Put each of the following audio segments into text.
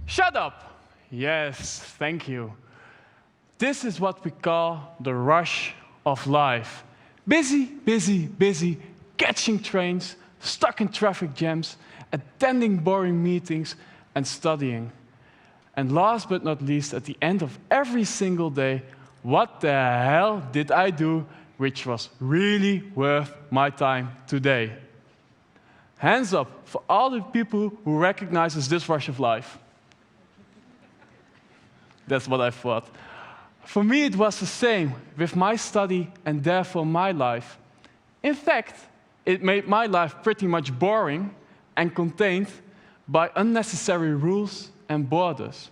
Shut up! Yes, thank you. This is what we call the rush of life. Busy, busy, busy, catching trains, stuck in traffic jams, attending boring meetings, and studying. And last but not least, at the end of every single day, what the hell did I do which was really worth my time today? Hands up for all the people who recognizes this rush of life. That's what I thought. For me, it was the same with my study and therefore my life. In fact, it made my life pretty much boring and contained by unnecessary rules and borders.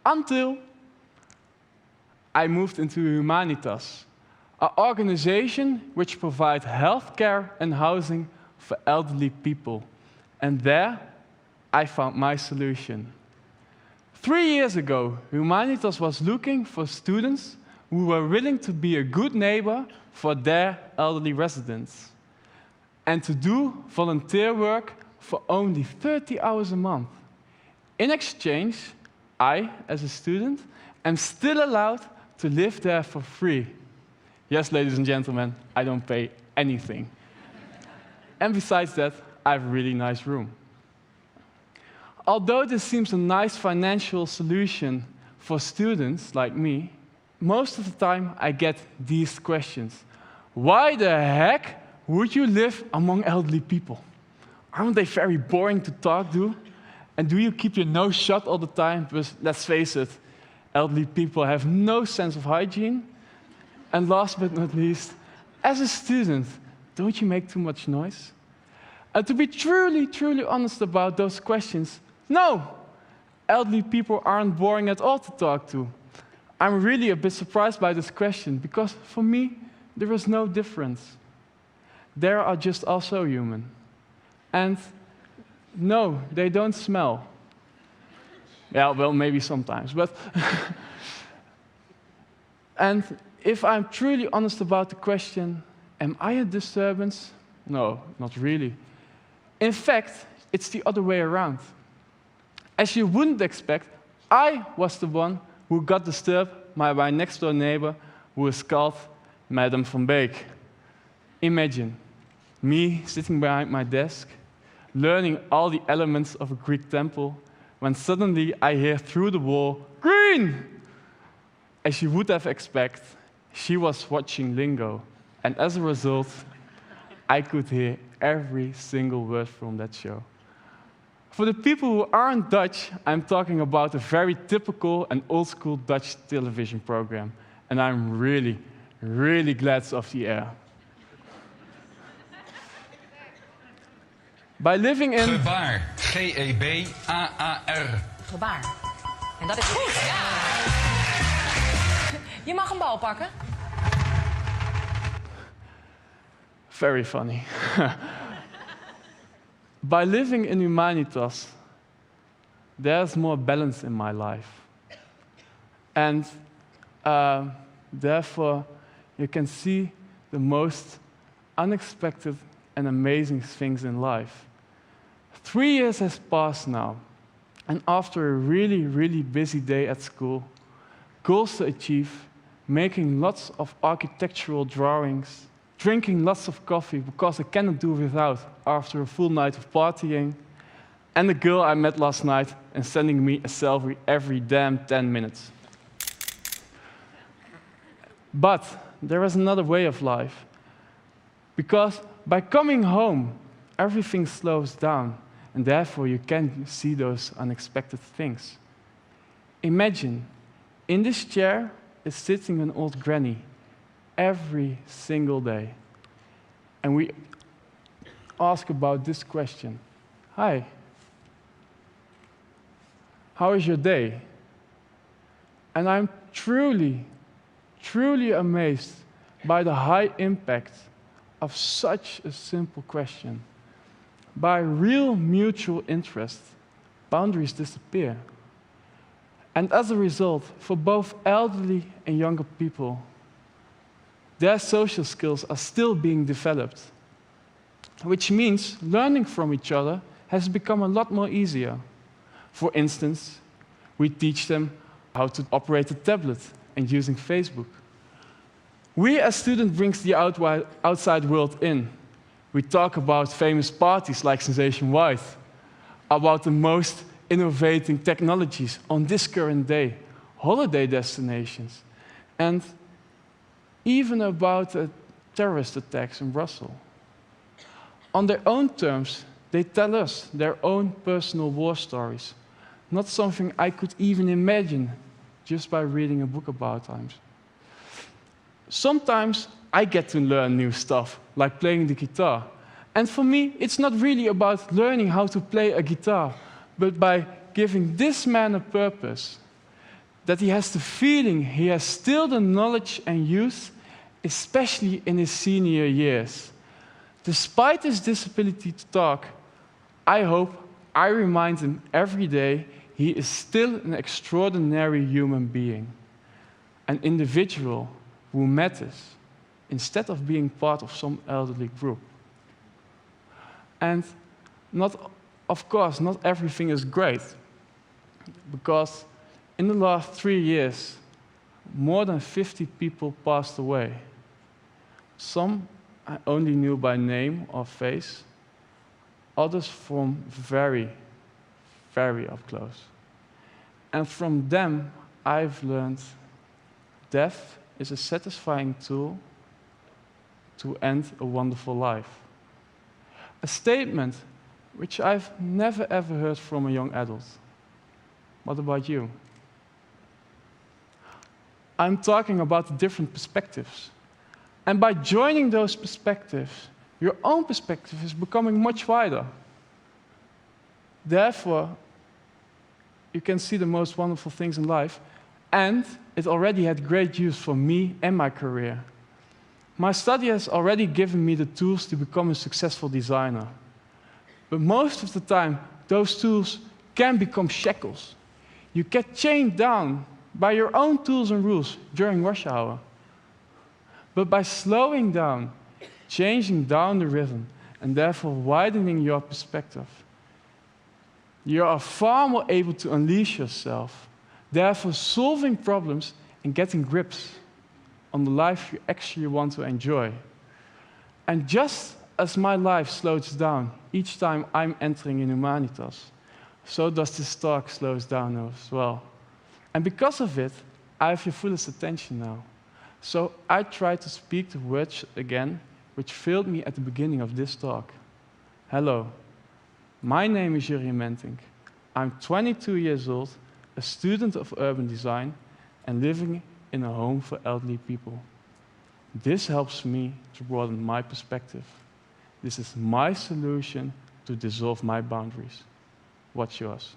Until I moved into Humanitas, an organization which provides healthcare and housing for elderly people. And there, I found my solution. 3 years ago, Humanitas was looking for students who were willing to be a good neighbor for their elderly residents and to do volunteer work for only 30 hours a month. In exchange, I, as a student, am still allowed to live there for free. Yes, ladies and gentlemen, I don't pay anything. And besides that, I have a really nice room. Although this seems a nice financial solution for students like me, most of the time I get these questions. Why the heck would you live among elderly people? Aren't they very boring to talk to? And do you keep your nose shut all the time? Because let's face it, elderly people have no sense of hygiene. And last but not least, as a student, don't you make too much noise? And to be truly, truly honest about those questions, no, elderly people aren't boring at all to talk to. I'm really a bit surprised by this question, because for me, there is no difference. They are just also human. And no, they don't smell. Yeah, well, maybe sometimes, but... And if I'm truly honest about the question, am I a disturbance? No, not really. In fact, it's the other way around. As you wouldn't expect, I was the one who got disturbed by my next-door neighbor, who is called Madame van Beek. Imagine me sitting behind my desk, learning all the elements of a Greek temple, when suddenly I hear through the wall, "Green!" As you would have expected, she was watching Lingo, and as a result, I could hear every single word from that show. For the people who aren't Dutch, I'm talking about a very typical and old-school Dutch television program, and I'm really, really glad it's off the air. By living in... Gebaar. G-E-B-A-A-R. Gebaar. En dat is goed. Ja. Je mag een bal pakken. Very funny. By living in Humanitas, there's more balance in my life. And therefore, you can see the most unexpected and amazing things in life. 3 years has passed now, and after a really, really busy day at school, goals to achieve, making lots of architectural drawings, drinking lots of coffee because I cannot do without after a full night of partying, and the girl I met last night and sending me a selfie every damn 10 minutes. But there is another way of life, because by coming home, everything slows down, and therefore you can see those unexpected things. Imagine, in this chair is sitting an old granny every single day. And we ask about this question. Hi, how is your day? And I'm truly, truly amazed by the high impact of such a simple question. By real mutual interest, boundaries disappear. And as a result, for both elderly and younger people, their social skills are still being developed, which means learning from each other has become a lot more easier. For instance, we teach them how to operate a tablet and using Facebook. We as students bring the outside world in. We talk about famous parties like Sensation White, about the most innovating technologies on this current day, holiday destinations, and even about terrorist attacks in Brussels. On their own terms, they tell us their own personal war stories, not something I could even imagine just by reading a book about them. Sometimes I get to learn new stuff, like playing the guitar. And for me, it's not really about learning how to play a guitar, but by giving this man a purpose, that he has the feeling he has still the knowledge and youth, especially in his senior years. Despite his disability to talk, I hope I remind him every day he is still an extraordinary human being, an individual who matters, instead of being part of some elderly group. And of course, not everything is great, because in the last 3 years, more than 50 people passed away. Some I only knew by name or face, others from very, very up close. And from them, I've learned death is a satisfying tool to end a wonderful life. A statement which I've never ever heard from a young adult. What about you? I'm talking about the different perspectives. And by joining those perspectives, your own perspective is becoming much wider. Therefore, you can see the most wonderful things in life, and it already had great use for me and my career. My study has already given me the tools to become a successful designer. But most of the time, those tools can become shackles. You get chained down by your own tools and rules during rush hour. But by slowing down, changing down the rhythm, and therefore widening your perspective, you are far more able to unleash yourself, therefore solving problems and getting grips on the life you actually want to enjoy. And just as my life slows down each time I'm entering in Humanitas, so does this talk slows down as well. And because of it, I have your fullest attention now. So I try to speak the words again, which failed me at the beginning of this talk. Hello, my name is Jurriën Mentink. I'm 22 years old, a student of urban design, and living in a home for elderly people. This helps me to broaden my perspective. This is my solution to dissolve my boundaries. What's yours?